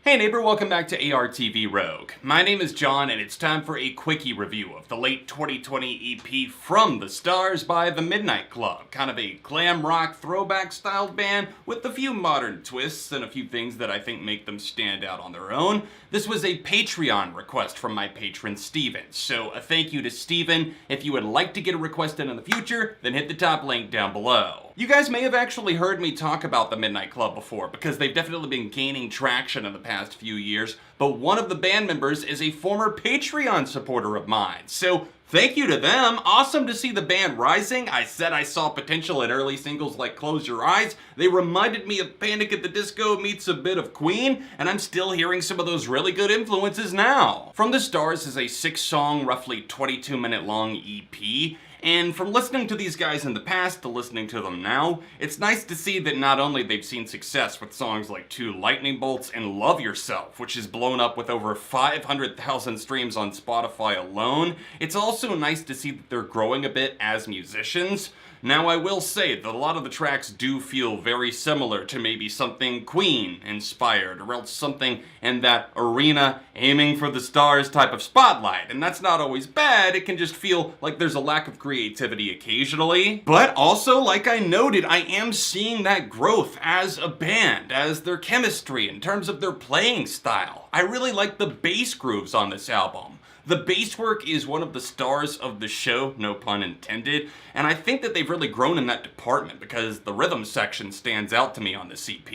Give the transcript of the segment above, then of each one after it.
Hey neighbor, welcome back to ARTV Rogue. My name is John and it's time for a quickie review of the late 2020 EP From the Stars by The Midnight Club. Kind of a glam rock throwback styled band with a few modern twists and a few things that I think make them stand out on their own. This was a Patreon request from my patron Steven, so a thank you to Steven. If you would like to get a request in the future, then hit the top link down below. You guys may have actually heard me talk about the Midnight Club before, because they've definitely been gaining traction in the past few years, but one of the band members is a former Patreon supporter of mine, so thank you to them. Awesome to see the band rising. I said I saw potential in early singles like Close Your Eyes. They reminded me of Panic at the Disco meets a bit of Queen, and I'm still hearing some of those really good influences now. From the Stars is a 6-song, roughly 22-minute long EP. And from listening to these guys in the past to listening to them now, it's nice to see that not only they've seen success with songs like Two Lightning Bolts and Love Yourself, which is blown up with over 500,000 streams on Spotify alone, it's also nice to see that they're growing a bit as musicians. Now I will say that a lot of the tracks do feel very similar to maybe something Queen inspired, or else something in that arena aiming for the stars type of spotlight, and that's not always bad. It can just feel like there's a lack of creativity occasionally. But also, like I noted, I am seeing that growth as a band, as their chemistry in terms of their playing style. I really like the bass grooves on this album. The bass work is one of the stars of the show, no pun intended, and I think that they've really grown in that department because the rhythm section stands out to me on this EP.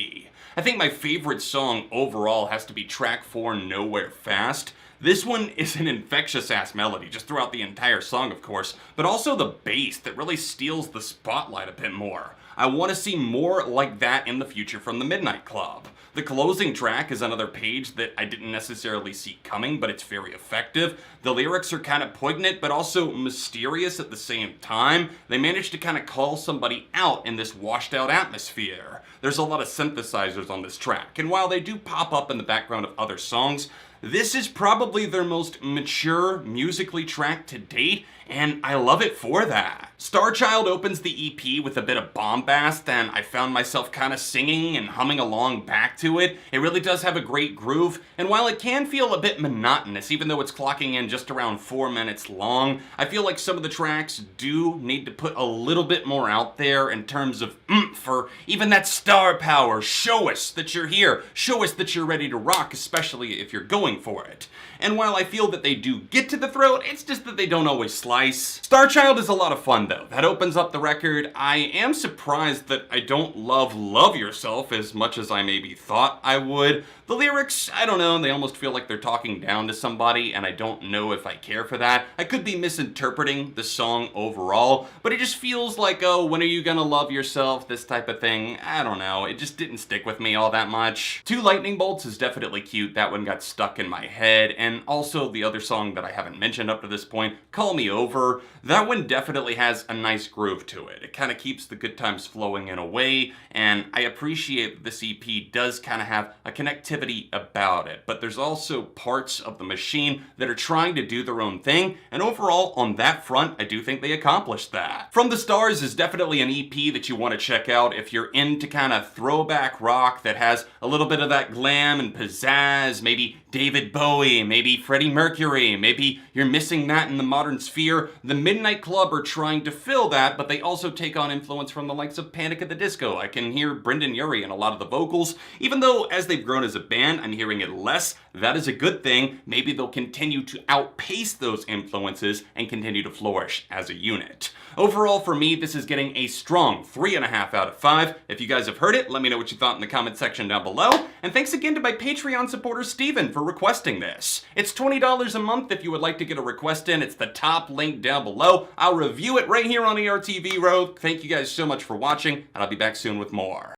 I think my favorite song overall has to be track 4, Nowhere Fast. This one is an infectious-ass melody, just throughout the entire song, of course, but also the bass that really steals the spotlight a bit more. I want to see more like that in the future from the Midnight Club. The closing track is another page that I didn't necessarily see coming, but it's very effective. The lyrics are kind of poignant, but also mysterious at the same time. They managed to kind of call somebody out in this washed out atmosphere. There's a lot of synthesizers on this track, and while they do pop up in the background of other songs, this is probably their most mature musically track to date, and I love it for that. Starchild opens the EP with a bit of bombast, and I found myself kind of singing and humming along back to it. It really does have a great groove, and while it can feel a bit monotonous, even though it's clocking in just around 4 minutes long, I feel like some of the tracks do need to put a little bit more out there in terms of oomph, or even that star power. Show us that you're here. Show us that you're ready to rock, especially if you're going for it. And while I feel that they do get to the throat, it's just that they don't always slice. Starchild is a lot of fun though. That opens up the record. I am surprised that I don't love Yourself as much as I maybe thought I would. The lyrics, I don't know, they almost feel like they're talking down to somebody, and I don't know if I care for that. I could be misinterpreting the song overall, but it just feels like, oh, when are you gonna love yourself, this type of thing. I don't know, it just didn't stick with me all that much. Two Lightning Bolts is definitely cute. That one got stuck in my head, and also the other song that I haven't mentioned up to this point, Call Me Over, that one definitely has a nice groove to it. It kind of keeps the good times flowing in a way, and I appreciate that this EP does kind of have a connectivity about it, but there's also parts of the machine that are trying to do their own thing, and overall on that front I do think they accomplished that. From the Stars is definitely an EP that you want to check out if you're into kind of throwback rock that has a little bit of that glam and pizzazz, maybe David Bowie, maybe Freddie Mercury, maybe you're missing that in the modern sphere. The Midnight Club are trying to fill that, but they also take on influence from the likes of Panic at the Disco. I can hear Brendan Urie in a lot of the vocals, even though as they've grown as a band, I'm hearing it less. That is a good thing. Maybe they'll continue to outpace those influences and continue to flourish as a unit. Overall, for me, this is getting a strong 3.5 out of 5. If you guys have heard it, let me know what you thought in the comment section down below. And thanks again to my Patreon supporter, Steven, for requesting this. It's $20 a month if you would like to get a request in. It's the top link down below. I'll review it right here on ARTV Rogue. Thank you guys so much for watching, and I'll be back soon with more.